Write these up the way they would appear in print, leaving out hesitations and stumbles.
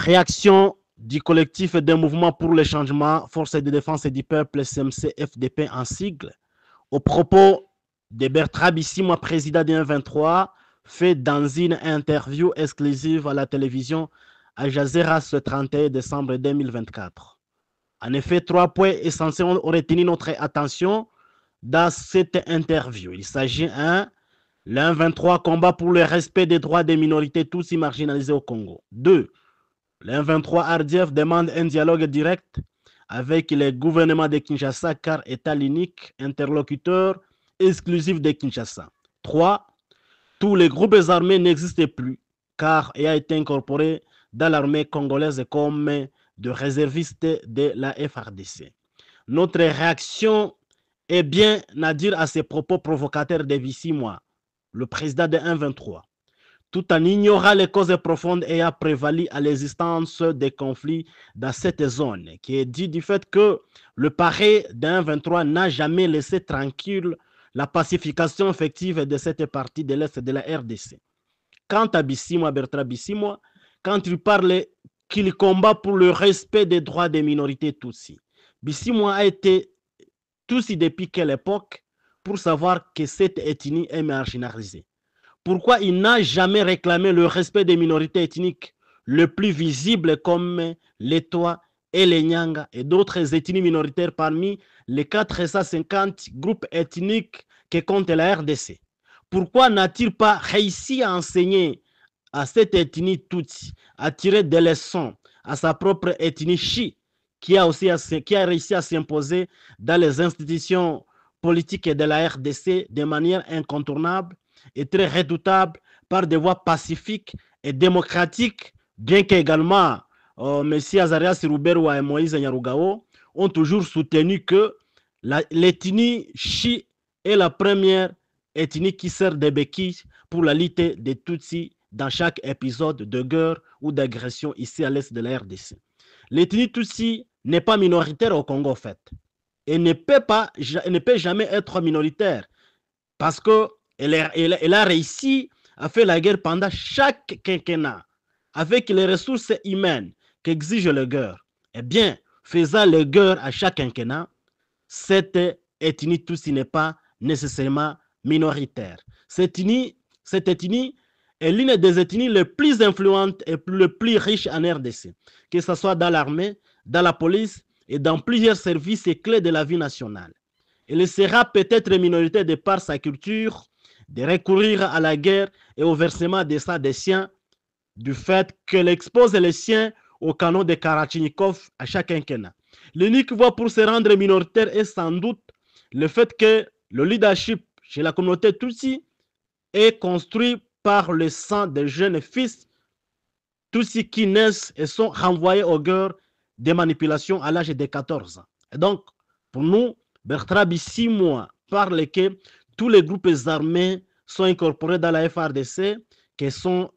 Réaction du collectif des mouvements pour le changement, Forces de défense et du peuple, SMC FDP en sigle, au propos de Bertrand Bisimwa, président du M23, fait dans une interview exclusive à la télévision Al Jazeera ce 31 décembre 2024. En effet, 3 points essentiels ont retenu notre attention dans cette interview. Il s'agit 1. Le M23 combat pour le respect des droits des minorités tous marginalisées au Congo. 2. Le M23 RDF demande un dialogue direct avec le gouvernement de Kinshasa car État l'unique interlocuteur exclusif de Kinshasa. 3. Tous les groupes armés n'existent plus car il a été incorporé dans l'armée congolaise comme de réservistes de la FRDC. Notre réaction est bien à dire à ces propos provocateurs de Bisimwa, le président de M23, tout en ignorant les causes profondes ayant prévalu à l'existence des conflits dans cette zone, qui est dit du fait que le paré d'un 23 n'a jamais laissé tranquille la pacification effective de cette partie de l'Est de la RDC. Quant à Bisimwa, Bertrand Bisimwa, quand il parle qu'il combat pour le respect des droits des minorités Tutsi, Bisimwa a été Tutsi depuis quelle époque pour savoir que cette ethnie est marginalisée. Pourquoi il n'a jamais réclamé le respect des minorités ethniques le plus visibles comme les Tois et les Nyanga et d'autres ethnies minoritaires parmi les 450 groupes ethniques que compte la RDC? Pourquoi n'a-t-il pas réussi à enseigner à cette ethnie Tutsi à tirer des leçons à sa propre ethnie Chi qui a réussi à s'imposer dans les institutions politiques de la RDC de manière incontournable et très redoutable par des voies pacifiques et démocratiques, bien qu'également M. Azarias Ruberwa et Moïse Nyarugao ont toujours soutenu que l'ethnie Chi est la première ethnie qui sert de béquille pour la lutte des Tutsis dans chaque épisode de guerre ou d'agression ici à l'est de la RDC. L'ethnie Tutsi n'est pas minoritaire au Congo, en fait. Elle ne peut jamais être minoritaire parce qu'elle a réussi à faire la guerre pendant chaque quinquennat avec les ressources humaines qu'exige le guerre. Eh bien, faisant le guerre à chaque quinquennat, cette ethnie Tutsi n'est pas nécessairement minoritaire. Cette ethnie est l'une des ethnies les plus influentes et les plus riches en RDC, que ce soit dans l'armée, dans la police et dans plusieurs services clés de la vie nationale. Elle sera peut-être minoritaire de par sa culture, de recourir à la guerre et au versement de sang des siens, du fait qu'elle expose les siens au canon de Karachnikov à chaque quinquennat. L'unique voie pour se rendre minoritaire est sans doute le fait que le leadership chez la communauté Tutsi est construit par le sang des jeunes fils Tutsi qui naissent et sont renvoyés aux guerres de manipulation à l'âge de 14 ans. Et donc, pour nous, Bertrand Bisimwa parle que tous les groupes armés sont incorporés dans la FRDC, que son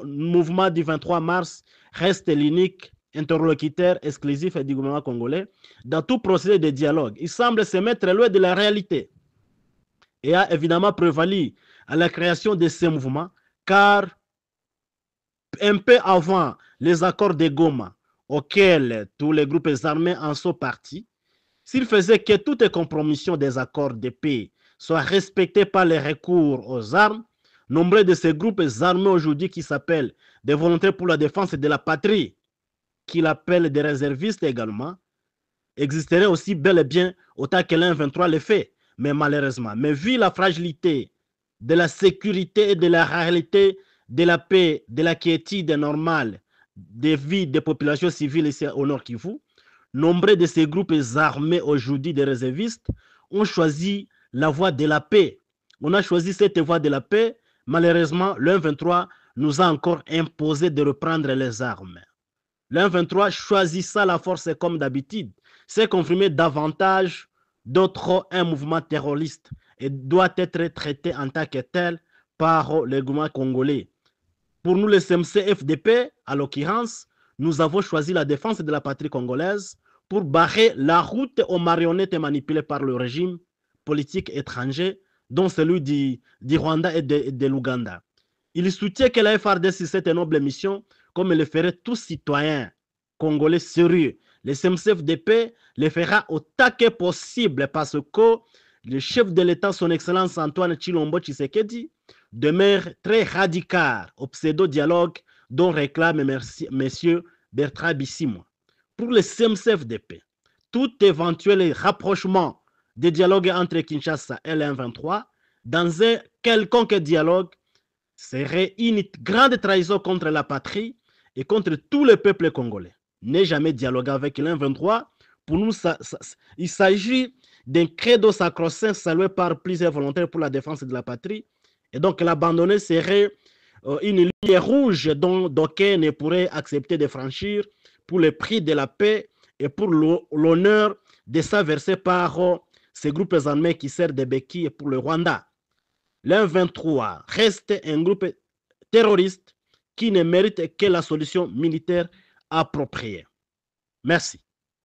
mouvement du 23 mars reste l'unique interlocuteur exclusif du gouvernement congolais dans tout procédé de dialogue. Il semble se mettre loin de la réalité et a évidemment prévalu à la création de ces mouvements, car un peu avant les accords de Goma, auxquels tous les groupes armés en sont partis, s'il faisait que toute compromission des accords de paix soit respectée par les recours aux armes, nombreux de ces groupes armés aujourd'hui qui s'appellent des volontaires pour la défense de la patrie, qu'il appelle des réservistes également, existeraient aussi bel et bien autant que l'M23 le fait. Mais malheureusement, vu la fragilité de la sécurité et de la réalité de la paix, de la quiétude normale des vies des populations civiles ici au Nord Kivu, nombreux de ces groupes armés aujourd'hui des réservistes ont choisi la voie de la paix. On a choisi cette voie de la paix. Malheureusement, le M23 nous a encore imposé de reprendre les armes. Le M23 choisissant la force comme d'habitude, s'est confirmé davantage d'être un mouvement terroriste et doit être traité en tant que tel par le gouvernement congolais. Pour nous, le CMC FDP, à l'occurrence, nous avons choisi la défense de la patrie congolaise pour barrer la route aux marionnettes manipulées par le régime politique étranger, dont celui du Rwanda et de l'Ouganda. Il soutient que la FRDC, cette noble mission, comme le ferait tout citoyen congolais sérieux. Le CMC-FDP le fera au taquet possible parce que le chef de l'État, son Excellence Antoine Tshilombo Tshisekedi, demeure très radical au pseudo-dialogue dont réclame M. Bertrand Bisimwa. Pour le CMC-FDP, tout éventuel rapprochement des dialogues entre Kinshasa et l'M23 dans un quelconque dialogue serait une grande trahison contre la patrie et contre tout le peuple congolais. Ne jamais dialoguer avec l'M23. Pour nous, il s'agit d'un credo sacro-saint salué par plusieurs volontaires pour la défense de la patrie. Et donc, l'abandonner serait une ligne rouge dont d'aucuns ne pourraient accepter de franchir pour le prix de la paix et pour l'honneur de ça versé par ces groupes armés qui servent de béquilles pour le Rwanda. L'M23 reste un groupe terroriste qui ne mérite que la solution militaire appropriée. Merci.